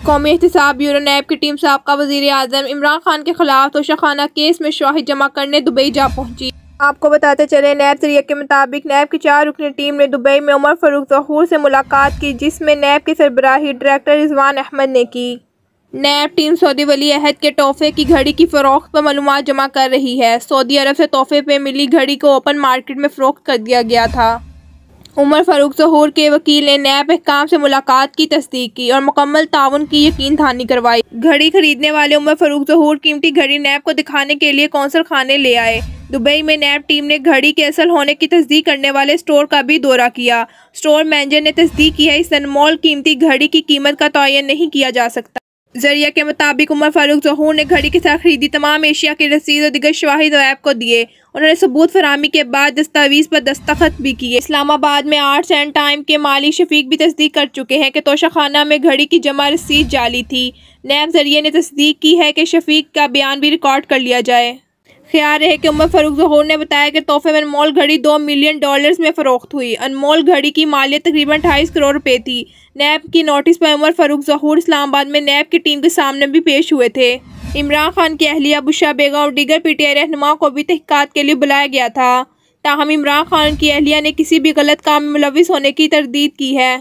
कौमी एहतिसाब ब्यूरो नैब की टीम साबका वज़ीर आज़म इमरान खान के खिलाफ तोशाखाना केस में शवाहिद जमा करने दुबई जा पहुंची। आपको बताते चले, नैब ज़रिया के मुताबिक नैब की 4 रुकनी टीम ने दुबई में उमर फारूक ज़हूर से मुलाकात की, जिसमें नैब के सरबराही डायरेक्टर रिजवान अहमद ने की। नैब टीम सऊदी वली अहद के तोहफे की घड़ी की फ़रोख्त पर मालूमात जमा कर रही है। सऊदी अरब से तोहफे पे मिली घड़ी को ओपन मार्केट में फ़रोख्त कर दिया गया था। उमर फारूक ज़हूर के वकील ने नैब अहकाम से मुलाकात की तस्दीक की और मुकम्मल ताउन की यकीन दहानी करवाई। घड़ी खरीदने वाले उमर फारूक ज़हूर कीमती घड़ी नैब को दिखाने के लिए कौंसल खाने ले आए। दुबई में नैब टीम ने घड़ी के असल होने की तस्दीक करने वाले स्टोर का भी दौरा किया। स्टोर मैनेजर ने तस्दीक की है इस अनमोल कीमती घड़ी की कीमत का तयन नहीं किया जा सकता। जरिया के मुताबिक उमर फारूक ज़हूर ने घड़ी के साथ खरीदी तमाम एशिया की रसीद और दिगर शवाहिद नैब को दिए। उन्होंने सबूत फराहमी के बाद दस्तावेज पर दस्तखत भी किए। इस्लामाबाद में आर्ट्स एंड टाइम के माली शफीक भी तस्दीक कर चुके हैं कि तोशाखाना में घड़ी की जमा रसीद जाली थी। नैब जरिए ने तस्दीक की है कि शफीक का बयान भी रिकॉर्ड कर लिया जाए। ख्याल रहे कि उमर फारूक ज़हूर ने बताया कि तोहफे में अनमोल घड़ी $2 मिलियन में फ़रोख्त हुई। अनमोल घड़ी की मालियत तकरीबन 28 करोड़ रुपए थी। नैब की नोटिस पर उमर फारूक ज़हूर इस्लामाबाद में नैब की टीम के सामने भी पेश हुए थे। इमरान खान की अहलिया बुशरा बेगम और दीगर PTI रहनुमाओं को भी तहक़ीक़ात के लिए बुलाया गया था। ताहम इमरान खान की अहलिया ने किसी भी गलत काम में मुलविस होने की तरदीद की है।